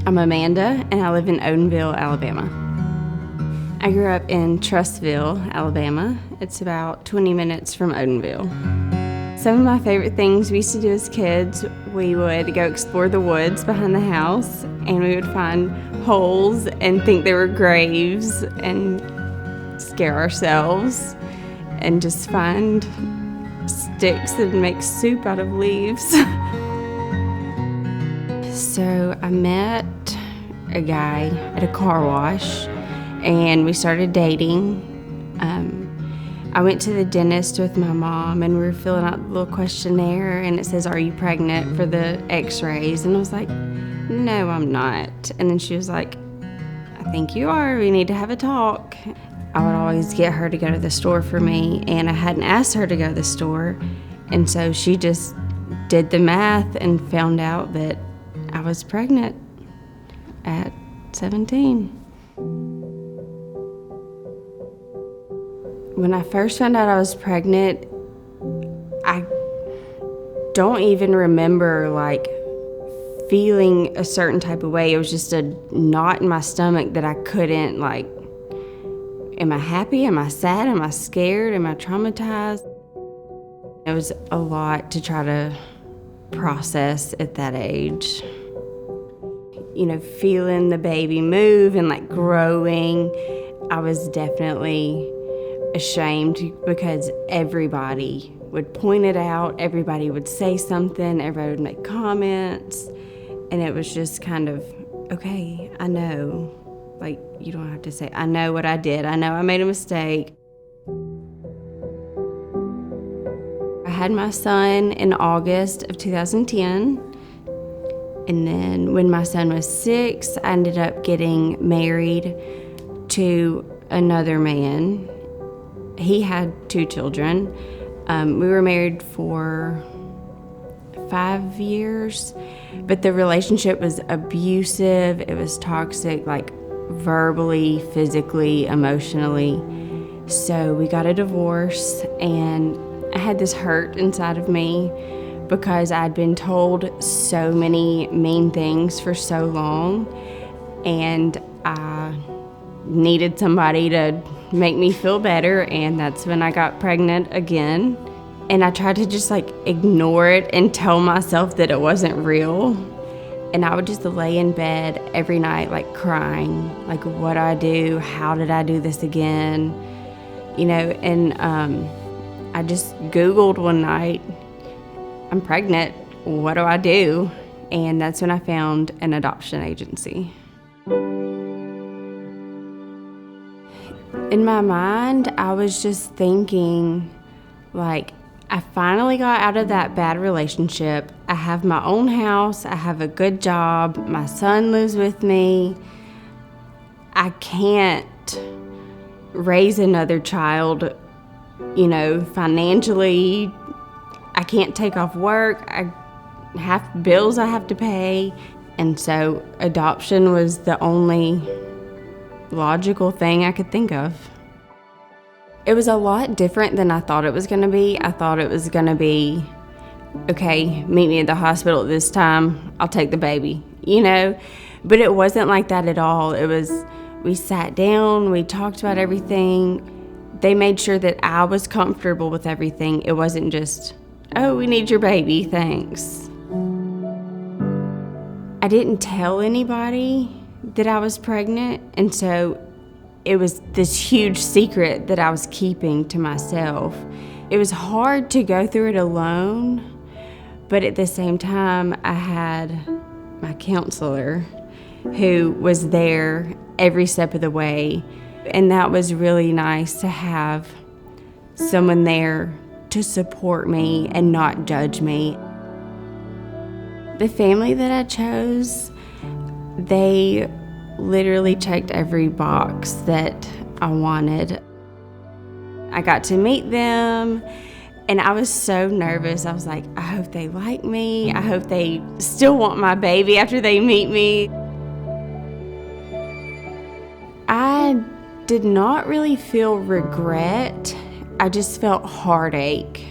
I'm Amanda, and I live in Odenville, Alabama. I grew up in Trussville, Alabama. It's about 20 minutes from Odenville. Some of my favorite things we used to do as kids, we would go explore the woods behind the house, and we would find holes and think they were graves and scare ourselves and just find sticks and make soup out of leaves. So I met a guy at a car wash and we started dating. I went to the dentist with my mom and we were filling out the little questionnaire and it says, "Are you pregnant?" for the x-rays. And I was like, "No, I'm not." And then she was like, "I think you are. We need to have a talk." I would always get her to go to the store for me, and I hadn't asked her to go to the store. And so she just did the math and found out that I was pregnant at 17. When I first found out I was pregnant, I don't even remember feeling a certain type of way. It was just a knot in my stomach that I couldn't am I happy? Am I sad? Am I scared? Am I traumatized? It was a lot to try to process at that age. Feeling the baby move and growing, I was definitely ashamed because everybody would point it out, everybody would say something, everybody would make comments, and it was just kind of, okay, I know. You don't have to say, I know what I did. I know I made a mistake. I had my son in August of 2010. And then when my son was 6, I ended up getting married to another man. He had 2 children. We were married for 5 years, but the relationship was abusive. It was toxic, verbally, physically, emotionally. So we got a divorce, and I had this hurt inside of me because I'd been told so many mean things for so long, and I needed somebody to make me feel better, and that's when I got pregnant again. And I tried to just ignore it and tell myself that it wasn't real. And I would just lay in bed every night crying, what do I do? How did I do this again? And I just Googled one night, I'm pregnant, what do I do? And that's when I found an adoption agency. In my mind, I was just thinking, I finally got out of that bad relationship. I have my own house. I have a good job. My son lives with me. I can't raise another child, financially. I can't take off work. I have bills I have to pay. And so adoption was the only logical thing I could think of. It was a lot different than I thought it was going to be. I thought it was going to be, okay, meet me at the hospital at this time, I'll take the baby, But it wasn't like that at all. It was, we sat down, we talked about everything. They made sure that I was comfortable with everything. It wasn't just, oh, we need your baby, thanks. I didn't tell anybody that I was pregnant, and so it was this huge secret that I was keeping to myself. It was hard to go through it alone, but at the same time, I had my counselor who was there every step of the way, and that was really nice to have someone there to support me and not judge me. The family that I chose, they literally checked every box that I wanted. I got to meet them, and I was so nervous. I was like, I hope they like me. I hope they still want my baby after they meet me. I did not really feel regret. I just felt heartache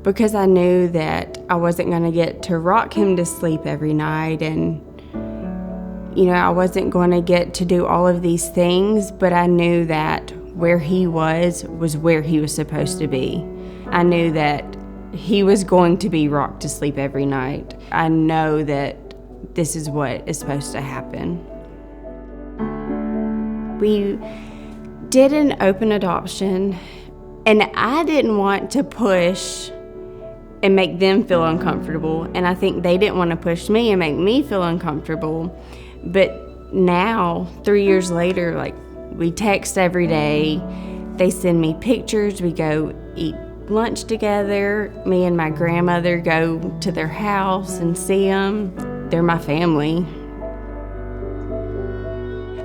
because I knew that I wasn't going to get to rock him to sleep every night and I wasn't going to get to do all of these things, but I knew that where he was where he was supposed to be. I knew that he was going to be rocked to sleep every night. I know that this is what is supposed to happen. We did an open adoption, and I didn't want to push and make them feel uncomfortable, and I think they didn't want to push me and make me feel uncomfortable. But now, 3 years later, we text every day. They send me pictures. We go eat lunch together. Me and my grandmother go to their house and see them. They're my family.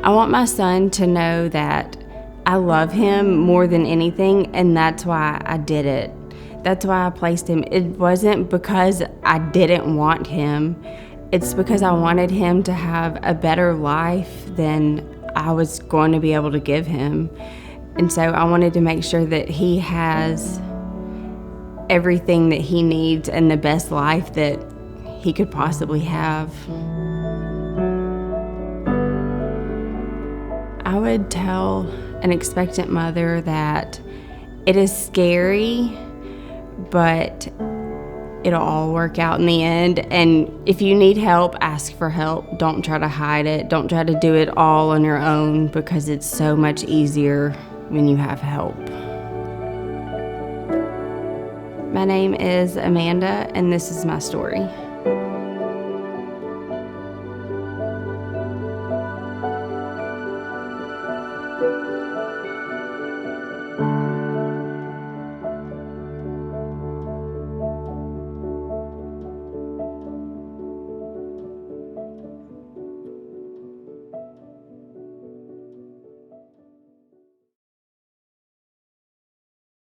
I want my son to know that I love him more than anything, and that's why I did it. That's why I placed him. It wasn't because I didn't want him. It's because I wanted him to have a better life than I was going to be able to give him. And so I wanted to make sure that he has everything that he needs and the best life that he could possibly have. I would tell an expectant mother that it is scary, but it'll all work out in the end. And if you need help, ask for help. Don't try to hide it. Don't try to do it all on your own, because it's so much easier when you have help. My name is Amanda, and this is my story.